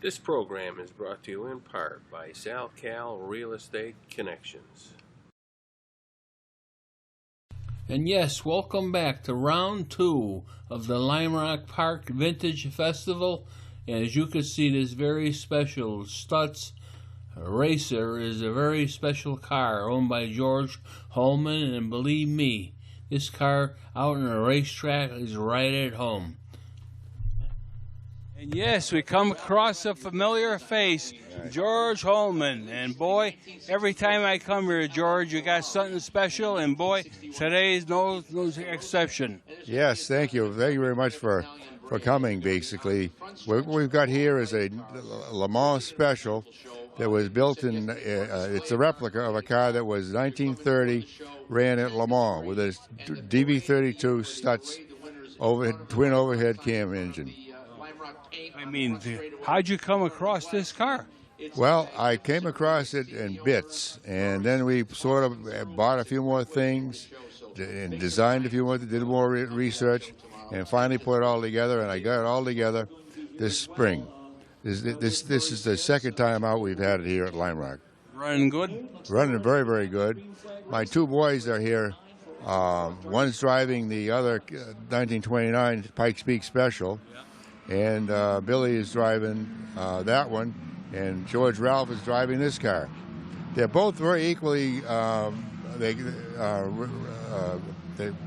This program is brought to you in part by SalCal Real Estate Connections. And yes, welcome back to round 2 of the Lime Rock Park Vintage Festival. And as you can see, this very special Stutz Racer is a very special car owned by George Holman. And believe me, this car out on a racetrack is right at home. And yes, we come across a familiar face, George Holman. And boy, every time I come here, George, you got something special. And boy, today's no exception. Yes, thank you. Thank you very much for coming, basically. What we've got here is a Le Mans special that was built in, it's a replica of a car that was 1930, ran at Le Mans with a DB32 Stutz twin overhead cam engine. I mean, how'd you come across this car? Well, I came across it in bits, and then we sort of bought a few more things and designed a few more, did more research, and finally put it all together, and I got it all together this spring. This is the second time out we've had it here at Lime Rock. Running good? Running very, very good. My two boys are here. One's driving the other 1929 Pikes Peak Special, and Billy is driving that one, and George Ralph is driving this car. They're both very equally, they're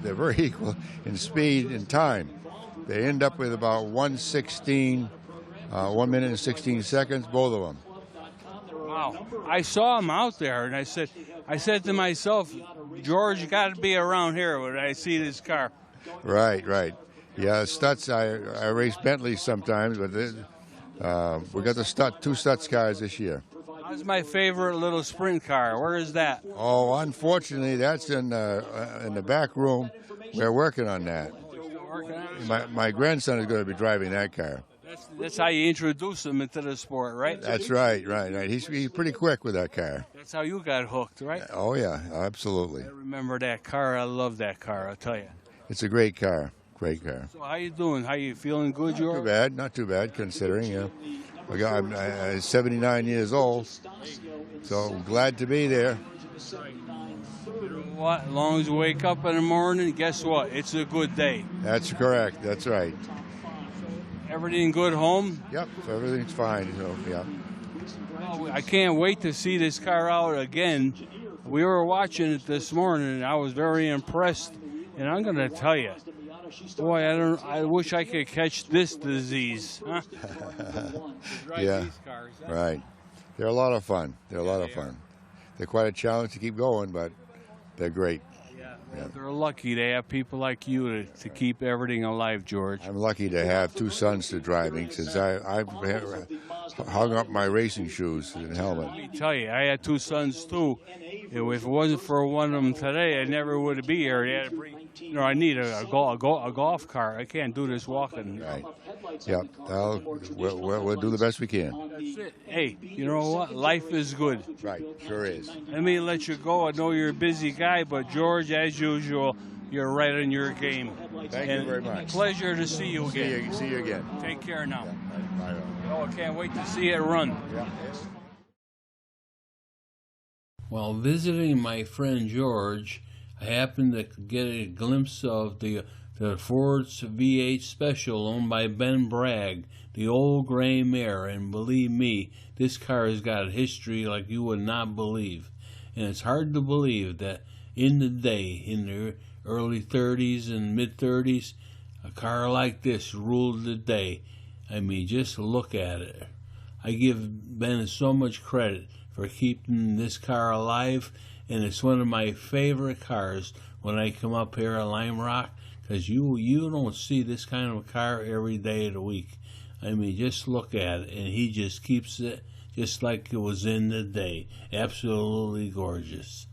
very equal in speed and time. They end up with about 1:16, 1 minute and 16 seconds, both of them. Wow. I saw him out there, and I said to myself, George, you got to be around here when I see this car. Right. Yeah, Stutz, I race Bentleys sometimes, but we got the two Stutz cars this year. That's my favorite little sprint car. Where is that? Oh, unfortunately, that's in the back room. We're working on that. My grandson is going to be driving that car. That's how you introduce him into the sport, right? That's right. He's pretty quick with that car. That's how you got hooked, right? Oh, yeah, absolutely. I remember that car. I love that car, I'll tell you. It's a great car. Great car. So how you doing? How you feeling good, George? Not too bad, considering. I'm 79 years old, so I'm glad to be there. You know what? As long as you wake up in the morning, guess what? It's a good day. That's correct. That's right. Everything good home? Yep, everything's fine. Yeah. Well, I can't wait to see this car out again. We were watching it this morning, and I was very impressed. And I'm going to tell you, boy, I wish I could catch this disease. Huh? Yeah, these cars, huh? Right. They're a lot of fun. They're quite a challenge to keep going, but they're great. Yeah. They're lucky to have people like you to keep everything alive, George. I'm lucky to have two sons to driving since I've hung up my racing shoes and helmet. Let me tell you, I had two sons too. If it wasn't for one of them today, I never would be here. I need a golf car. I can't do this walking. Right. Yep. We'll do the best we can. That's it. Hey, you know what? Life is good. Right. Sure is. Let me let you go. I know you're a busy guy, but George, as usual, you're right in your game. Thank you very much. Pleasure to see you again. See you again. Take care now. Yeah. Bye. Oh, I can't wait to see it run. Yeah. While visiting my friend George, I happened to get a glimpse of the Ford's V8 Special owned by Ben Bragg, the old gray mare, and believe me, this car has got a history like you would not believe. And it's hard to believe that in the early 30s and mid-30s, a car like this ruled the day. I mean, just look at it. I give Ben so much credit for keeping this car alive, and it's one of my favorite cars when I come up here at Lime Rock, because you don't see this kind of a car every day of the week. I mean, just look at it, and he just keeps it just like it was in the day. Absolutely gorgeous.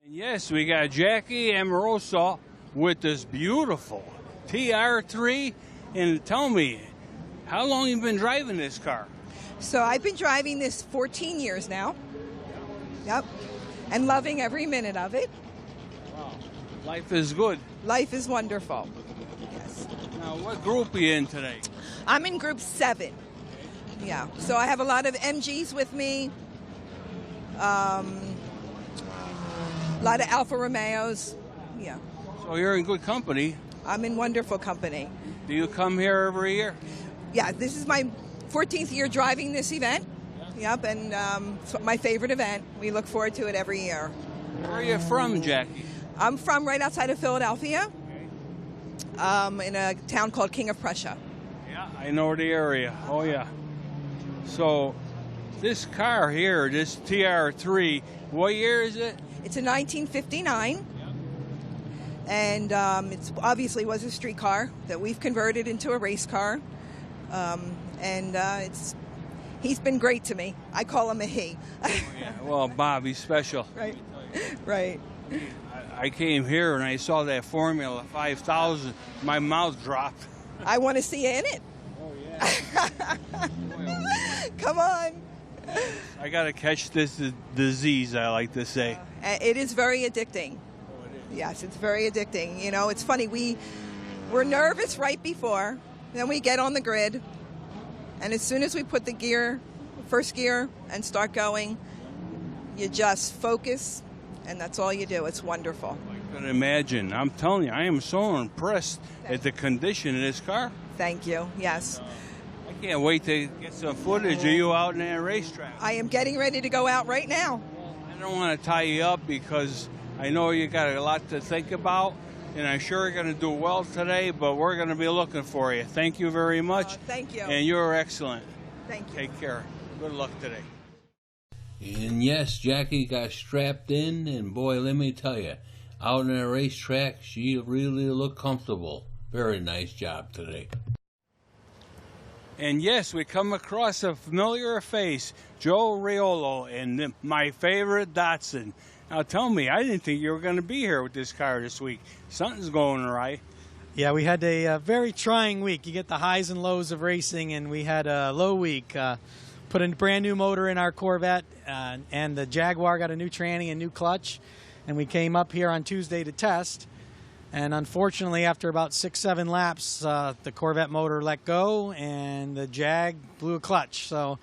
And yes, we got Jackie Amoroso with this beautiful TR3, and tell me, how long you been driving this car? So I've been driving this 14 years now. Yep. And loving every minute of it. Wow. Life is good. Life is wonderful. Yes. Now, what group are you in today? I'm in group 7. Yeah. So I have a lot of MGs with me. A lot of Alfa Romeos. Yeah. So you're in good company. I'm in wonderful company. Do you come here every year? Yeah, this is my 14th year driving this event. Yep, and it's my favorite event. We look forward to it every year. Where are you from, Jackie? I'm from right outside of Philadelphia, in a town called King of Prussia. Yeah, I know the area. Oh, yeah. So this car here, this TR3, what year is it? It's a 1959. And it's obviously was a street car that we've converted into a race car. He's been great to me. I call him a he. Oh, yeah. Well, Bob, he's special. Right, right. I came here and I saw that Formula 5000. My mouth dropped. I want to see you in it. Oh, yeah. Come on. I got to catch this disease, I like to say. It is very addicting. Yes, it's very addicting. You know, it's funny. We're nervous right before, then we get on the grid, and as soon as we put the first gear, and start going, you just focus, and that's all you do. It's wonderful. I can imagine. I'm telling you, I am so impressed at the condition of this car. Thank you. Yes. I can't wait to get some footage of you out in that racetrack. I am getting ready to go out right now. I don't want to tie you up because I know you got a lot to think about, and I'm sure you're going to do well today, but we're going to be looking for you. Thank you very much. Thank you. And you're excellent. Thank you. Take care. Good luck today. And yes, Jackie got strapped in, and boy, let me tell you, out on the racetrack, she really looked comfortable. Very nice job today. And yes, we come across a familiar face, Joe Riolo, and my favorite Datsun. Now tell me, I didn't think you were going to be here with this car this week. Something's going right. Yeah, we had a very trying week. You get the highs and lows of racing, and we had a low week. Put a brand new motor in our Corvette, and the Jaguar got a new tranny and new clutch. And we came up here on Tuesday to test. And unfortunately, after about 6-7 laps, the Corvette motor let go, and the Jag blew a clutch. So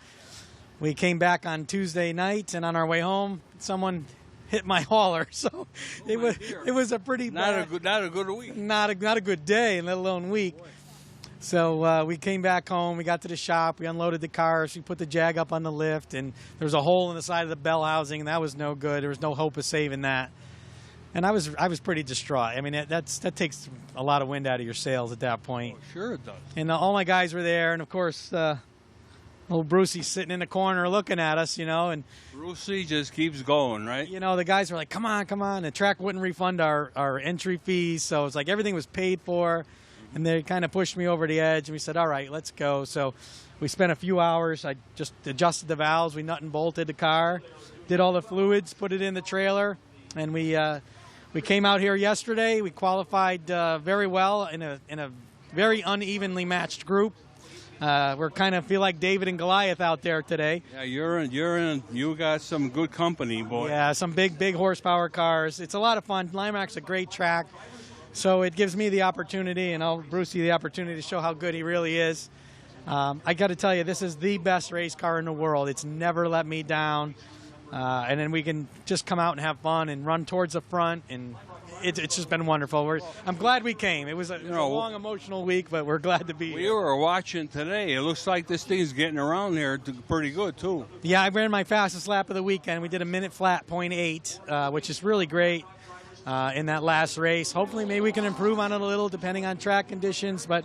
we came back on Tuesday night, and on our way home, someone hit my hauler. So it was a pretty not a good week. Not a good day, let alone week. So we came back home. We got to the shop. We unloaded the cars. We put the Jag up on the lift, and there was a hole in the side of the bell housing, and that was no good. There was no hope of saving that. And I was pretty distraught. I mean, that takes a lot of wind out of your sails at that point. Oh, sure it does. And all my guys were there, and of course, old Brucey's sitting in the corner looking at us, you know. And Brucey just keeps going, right? You know, the guys were like, "Come on, come on!" The track wouldn't refund our entry fees, so it's like everything was paid for. And they kind of pushed me over the edge, and we said, "All right, let's go." So we spent a few hours. I just adjusted the valves. We nut and bolted the car, did all the fluids, put it in the trailer, and we came out here yesterday. We qualified very well in a very unevenly matched group. We're kind of feel like David and Goliath out there today. Yeah, you got some good company, boy. Yeah, some big horsepower cars. It's a lot of fun. Limerock's a great track, so it gives me the opportunity and Brucey the opportunity to show how good he really is. I got to tell you, this is the best race car in the world. It's never let me down. And then we can just come out and have fun and run towards the front, and it's just been wonderful. I'm glad we came. It was a long, emotional week, but we're glad to be here. We were watching today. It looks like this thing's getting around here pretty good, too. Yeah, I ran my fastest lap of the weekend. We did a minute flat, 0.8, which is really great in that last race. Hopefully, maybe we can improve on it a little, depending on track conditions, but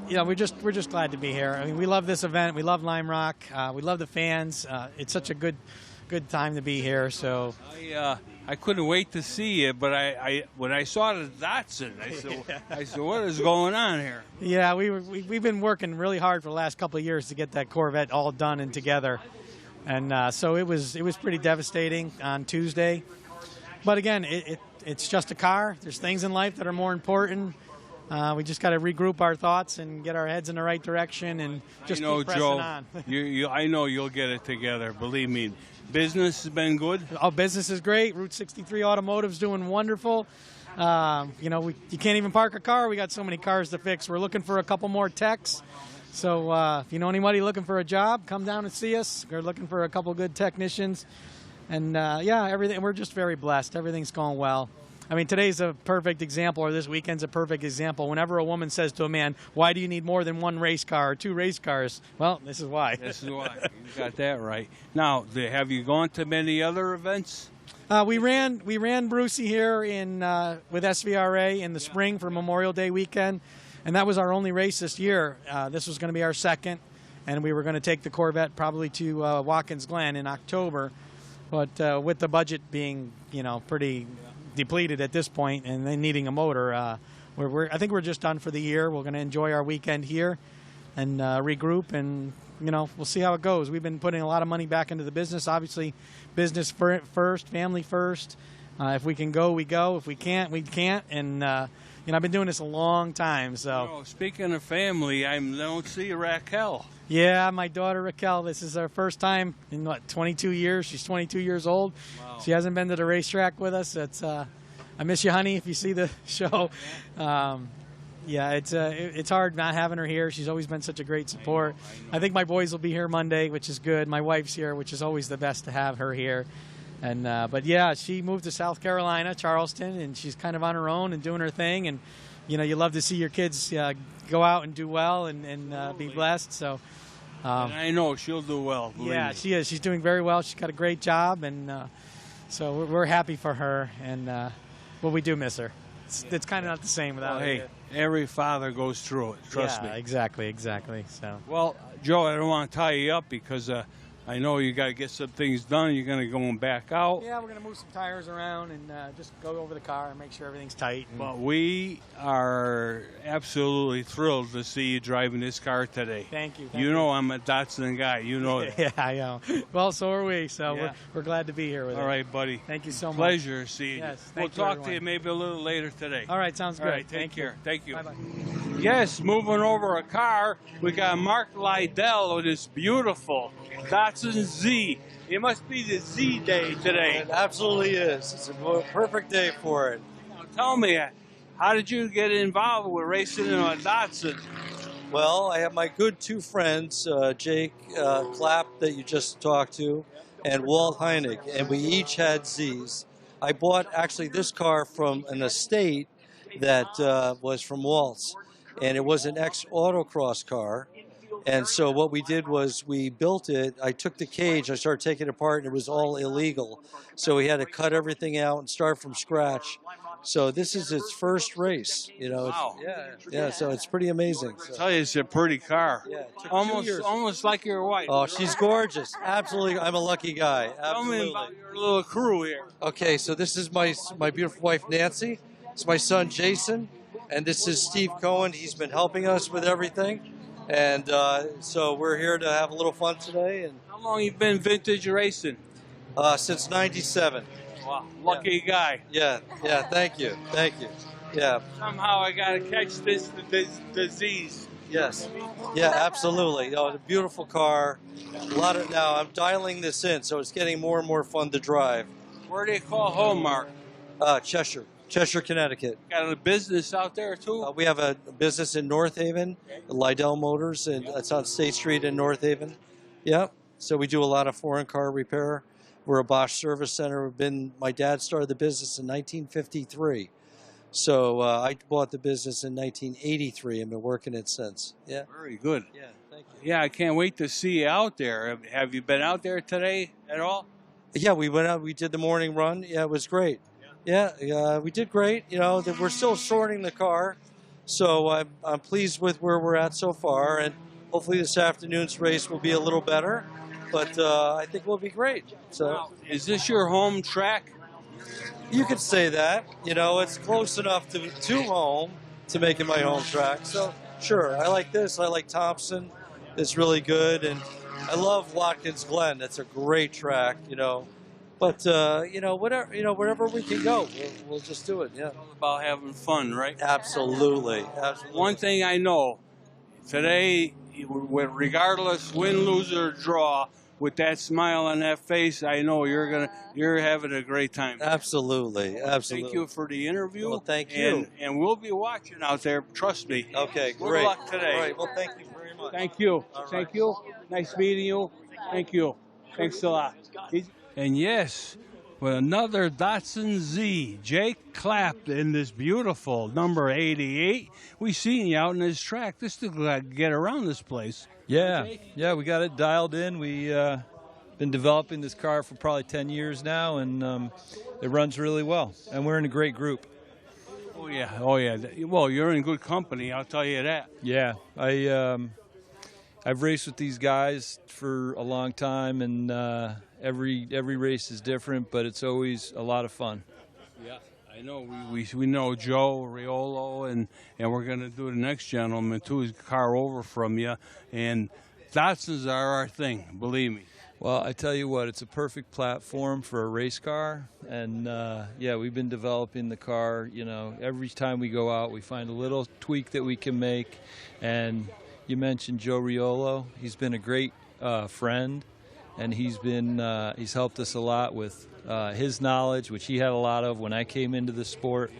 you know, we're just glad to be here. I mean, we love this event. We love Lime Rock. We love the fans. It's such a good time to be here. So I couldn't wait to see you, but when I saw the Datsun, I said, what is going on here? Yeah, we've been working really hard for the last couple of years to get that Corvette all done and together, and so it was pretty devastating on Tuesday. But again, it's just a car. There's things in life that are more important. We just got to regroup our thoughts and get our heads in the right direction and just keep pressing Joe, on. I know you'll get it together. Believe me. Business has been good? Oh, business is great. Route 63 Automotive's doing wonderful. You know, you can't even park a car. We got so many cars to fix. We're looking for a couple more techs. So if you know anybody looking for a job, come down and see us. We're looking for a couple good technicians. And yeah, everything. We're just very blessed. Everything's going well. I mean, today's a perfect example, or this weekend's a perfect example. Whenever a woman says to a man, "Why do you need more than one race car or 2 race cars?" Well, this is why. This is why. You got that right. Now, have you gone to many other events? We ran Brucey here in with SVRA in the spring for Memorial Day weekend, and that was our only race this year. This was going to be our second, and we were going to take the Corvette probably to Watkins Glen in October, but with the budget being pretty depleted at this point and then needing a motor, I think we're just done for the year. We're going to enjoy our weekend here and regroup, and we'll see how it goes. We've been putting a lot of money back into the business. Obviously, business first, family first. If we can go, we go. If we can't, we can't. And I've been doing this a long time. So speaking of family, I don't see Raquel. Yeah, my daughter Raquel. This is our first time in 22 years. She's 22 years old. Wow. She hasn't been to the racetrack with us. It's I miss you, honey. If you see the show. Yeah, it's hard not having her here. She's always been such a great support. I know. I think my boys will be here Monday, which is good. My wife's here, which is always the best to have her here. And but yeah, she moved to South Carolina, Charleston, and she's kind of on her own and doing her thing. And you love to see your kids go out and do well and be blessed. So and I know she'll do well. Yeah, Me. she is. She's doing very well. She's got a great job, and so we're happy for her. And well, we do miss her. It's kind of not the same without her. Hey, every father goes through it. Trust me. Exactly. So Well, Joe, I don't want to tie you up because I know you got to get some things done. You're going to go back out. yeah, we're gonna move some tires around and just go over the car and make sure everything's tight. And But we are absolutely thrilled to see you driving this car today. thank you. You know I'm a Datsun guy. You know it. Yeah, I know. Well, so are we. So Yeah. we're glad to be here with you. All right, buddy. Thank you so much. Pleasure seeing Yes, you. We'll thank you, talk to everyone. you maybe a little later today. All right, sounds good. All right, take Thank you. care. Thank you. Bye-bye. Yes, moving over a car, we got Mark Lydell with this beautiful Datsun Z. It must be the Z day today. It absolutely is. It's a perfect day for it. Now, tell me, how did you get involved with racing in a Datsun? Well, I have my good 2 friends, Jake Clapp that you just talked to, and Walt Heineck, and we each had Zs. I bought actually this car from an estate that was from Walt's, and it was an ex-autocross car. And so what we did was we built it. I took the cage, I started taking it apart, and it was all illegal. So we had to cut everything out and start from scratch. So this is its first race, Wow. Yeah. So it's pretty amazing. I tell you, it's a pretty car. Yeah, it took 2 years. Almost like your wife. Oh, she's gorgeous. Absolutely, I'm a lucky guy. Tell me Absolutely. about your little crew here. Okay, so this is my beautiful wife Nancy. It's my son Jason, and this is Steve Cohen. He's been helping us with everything, and so we're here to have a little fun today. And How long you been vintage racing? since '97. Wow, lucky guy. Yeah. Thank you. Yeah. Somehow I got to catch this disease. Yes. Yeah. Absolutely. Oh, it's a beautiful car. Now I'm dialing this in, so it's getting more and more fun to drive. Where do you call home, Mark? Cheshire, Connecticut. Got a business out there too? We have a business in North Haven, Lydell Motors, and it's on State Street in North Haven. Yeah. So we do a lot of foreign car repair. We're a Bosch service center. My dad started the business in 1953. So I bought the business in 1983 and been working it since. Yeah. Very good. Yeah. Thank you. Yeah, I can't wait to see you out there. Have you been out there today at all? Yeah, we went out. We did the morning run. Yeah, it was great. Yeah, we did great. We're still sorting the car, so I'm pleased with where we're at so far, and hopefully this afternoon's race will be a little better. But I think we'll be great. So Now, is this your home track? you could say that. It's close enough to home to make it my home track. So sure, I like this. I like Thompson. It's really good, and I love Watkins Glen. That's a great track. But wherever we can go, we'll just do it. Yeah, It's all about having fun, right? absolutely. One thing I know, today, regardless win, lose, or draw, with that smile on that face, I know you're having a great time. Absolutely. Thank you for the interview. Well, thank you. And we'll be watching out there. Trust me. Okay, Good great. luck today. All right. Well, thank you very much. Thank you. Thank you. Nice meeting you. Thank you. Thanks a lot. And yes, with another Datsun Z, Jake Clapp in this beautiful number 88. We seen you out in this track. This looks like get around this place. Yeah, we got it dialed in. We been developing this car for probably 10 years now, and it runs really well. And we're in a great group. Oh yeah. Well, you're in good company, I'll tell you that. Yeah, I've raced with these guys for a long time, and every race is different, but it's always a lot of fun. Yeah, I know. We know Joe Riolo, and we're going to do the next gentleman too. His car over from you, and Datsuns are our thing. Believe me. Well, I tell you what, it's a perfect platform for a race car, and we've been developing the car. You know, every time we go out, we find a little tweak that we can make. And you mentioned Joe Riolo. He's been a great friend, and he's helped us a lot with his knowledge, which he had a lot of when I came into the sport.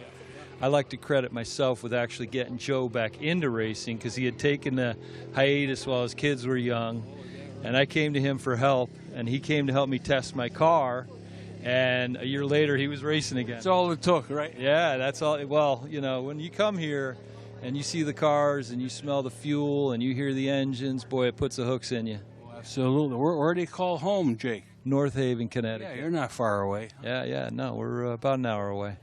I like to credit myself with actually getting Joe back into racing because he had taken a hiatus while his kids were young. And I came to him for help, and he came to help me test my car. And a year later, he was racing again. That's all it took, right? Yeah, that's all. Well, you know, when you come here and you see the cars and you smell the fuel and you hear the engines, boy, it puts the hooks in you. Absolutely. Where do you call home, Jake? North Haven, Connecticut. Yeah, you're not far away. Yeah. No, we're about an hour away.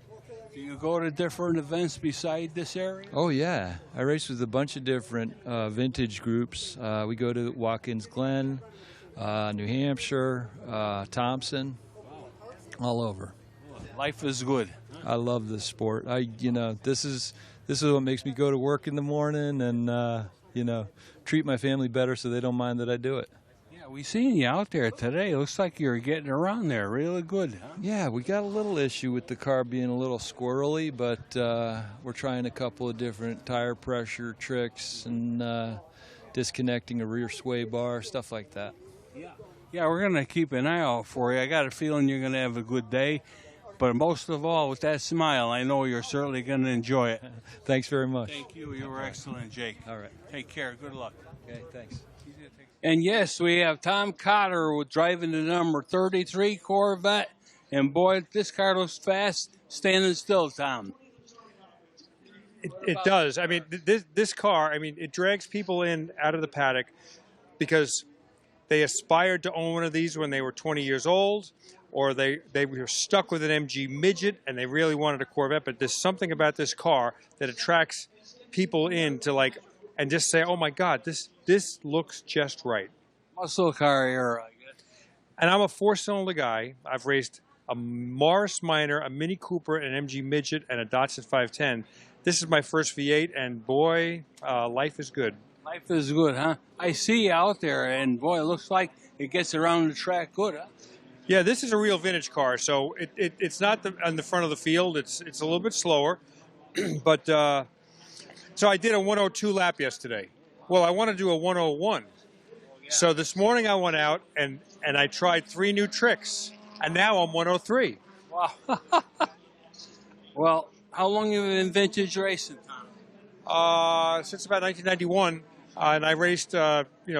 Do you go to different events beside this area? Oh, yeah. I race with a bunch of different vintage groups. We go to Watkins Glen, New Hampshire, Thompson, all over. Life is good. I love this sport. This is what makes me go to work in the morning and, treat my family better so they don't mind that I do it. Yeah, we seen you out there today. Looks like you're getting around there really good, huh? Yeah, we got a little issue with the car being a little squirrely, but we're trying a couple of different tire pressure tricks and disconnecting a rear sway bar, stuff like that. Yeah, we're going to keep an eye out for you. I got a feeling you're going to have a good day. But most of all, with that smile, I know you're certainly going to enjoy it. Thanks very much. Thank you. You were excellent, Jake. All right. Take care. Good luck. Okay, thanks. And yes, we have Tom Cotter with driving the number 33 Corvette. And boy, this car looks fast. Standing still, Tom. It does. I mean, this car, it drags people in out of the paddock because they aspired to own one of these when they were 20 years old, or they were stuck with an MG midget and they really wanted a Corvette. But there's something about this car that attracts people in to and just say, oh my God, this looks just right. Muscle car era, I guess. And I'm a four-cylinder guy. I've raced a Morris Minor, a Mini Cooper, an MG midget, and a Datsun 510. This is my first V8, and boy, life is good. Life is good, huh? I see you out there, and boy, it looks like it gets around the track good, huh? Yeah, this is a real vintage car, so it's not on the front of the field. It's a little bit slower, but so I did a 102 lap yesterday. Well, I want to do a 101. So this morning I went out and I tried 3 new tricks, and now I'm 103. Wow. Well, how long have you been vintage racing, Tom? Since about 1991. And I raced,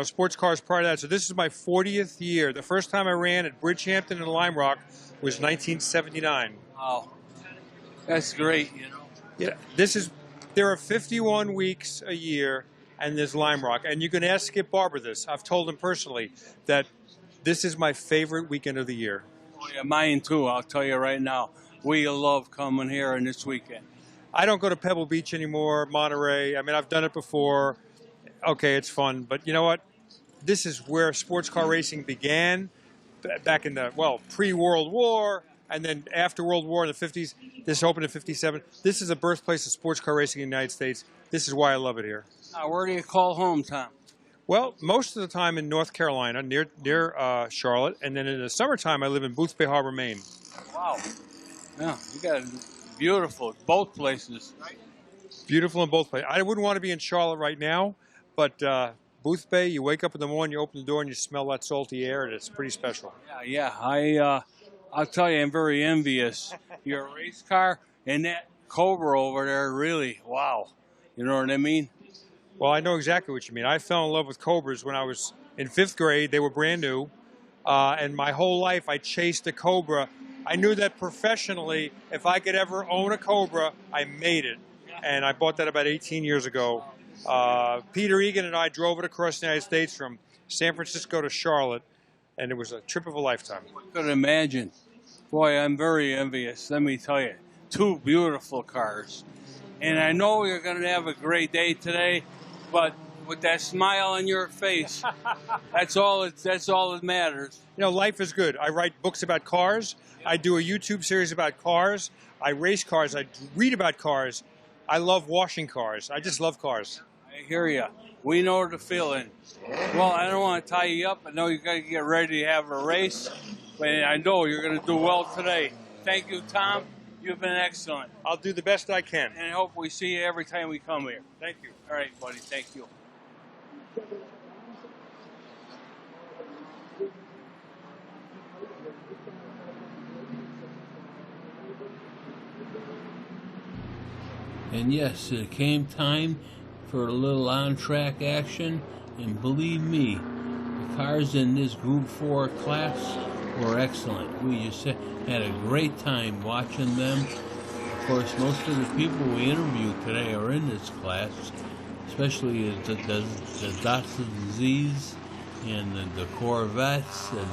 sports cars prior to that. So this is my 40th year. The first time I ran at Bridgehampton and Lime Rock was 1979. Wow. That's great, Yeah, there are 51 weeks a year, and there's Lime Rock. And you can ask Skip Barber this. I've told him personally that this is my favorite weekend of the year. Oh, yeah, mine too. I'll tell you right now. We love coming here on this weekend. I don't go to Pebble Beach anymore, Monterey. I've done it before. Okay, it's fun, but you know what? This is where sports car racing began back in the, pre-World War, and then after World War in the 50s. This opened in 57. This is the birthplace of sports car racing in the United States. This is why I love it here. Now, where do you call home, Tom? Well, most of the time in North Carolina, near Charlotte, and then in the summertime I live in Boothbay Harbor, Maine. Wow. Yeah, you got beautiful, both places, right? Beautiful in both places. I wouldn't want to be in Charlotte right now. But Boothbay, you wake up in the morning, you open the door, and you smell that salty air, and it's pretty special. Yeah. I'll tell you, I'm very envious. Your race car and that Cobra over there, really, wow. You know what I mean? Well, I know exactly what you mean. I fell in love with Cobras when I was in 5th grade. They were brand new. And my whole life I chased a Cobra. I knew that professionally, if I could ever own a Cobra, I made it. And I bought that about 18 years ago. Peter Egan and I drove it across the United States from San Francisco to Charlotte, and it was a trip of a lifetime. I could imagine. Boy, I'm very envious, let me tell you. 2 beautiful cars. And I know you're going to have a great day today, but with that smile on your face, that's all that matters. You know, life is good. I write books about cars. I do a YouTube series about cars. I race cars. I read about cars. I love washing cars. I just love cars. I hear you. We know the feeling. Well, I don't want to tie you up. I know you got to get ready to have a race, but I know you're going to do well today. Thank you, Tom. You've been excellent. I'll do the best I can. And I hope we see you every time we come here. Thank you. All right, buddy. Thank you. And yes, it came time for a little on-track action, and believe me, the cars in this Group 4 class were excellent. We just had a great time watching them. Of course, most of the people we interviewed today are in this class, especially the Datsun Z's and the Corvettes, and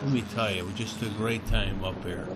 let me tell you, it was just a great time up here.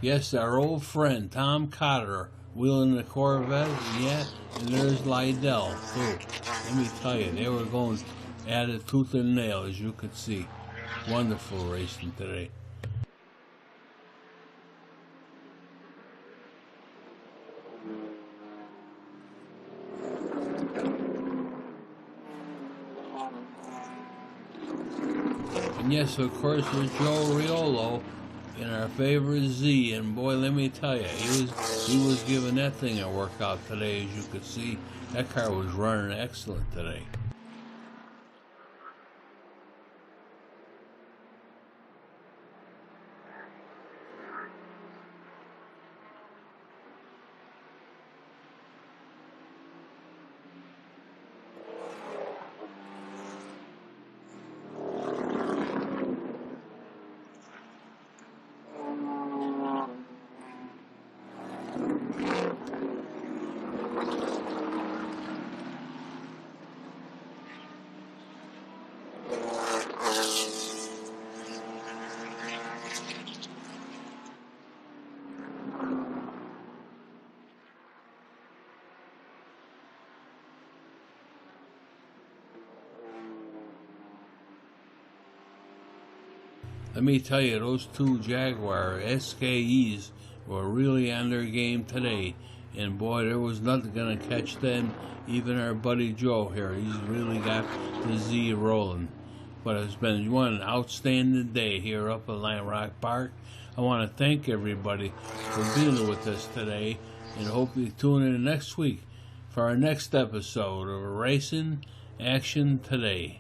Yes, our old friend Tom Cotter wheeling the Corvette, yeah, and there's Lydell too. Let me tell you, they were going at it tooth and nail, as you could see. Wonderful racing today. And yes, of course, there's Joe Riolo in our favorite Z, and boy, let me tell you, he was giving that thing a workout today. As you could see, that car was running excellent today. Let me tell you, those two Jaguar SKEs were really on their game today. And boy, there was nothing going to catch them. Even our buddy Joe here, he's really got the Z rolling. But it's been one outstanding day here up at Lion Rock Park. I want to thank everybody for being with us today. And hope you tune in next week for our next episode of Racing Action Today.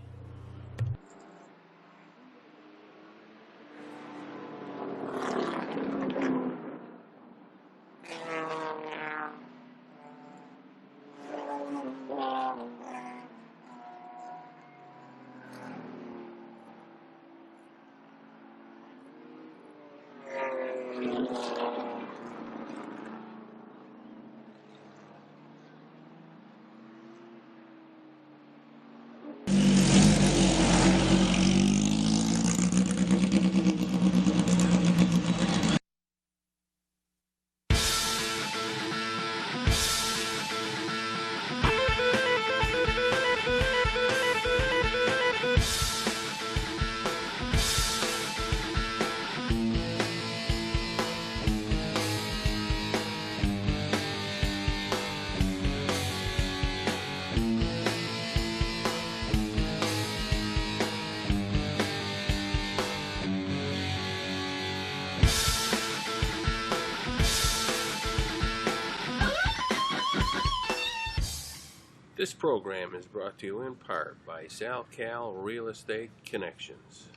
This program is brought to you in part by SalCal Real Estate Connections.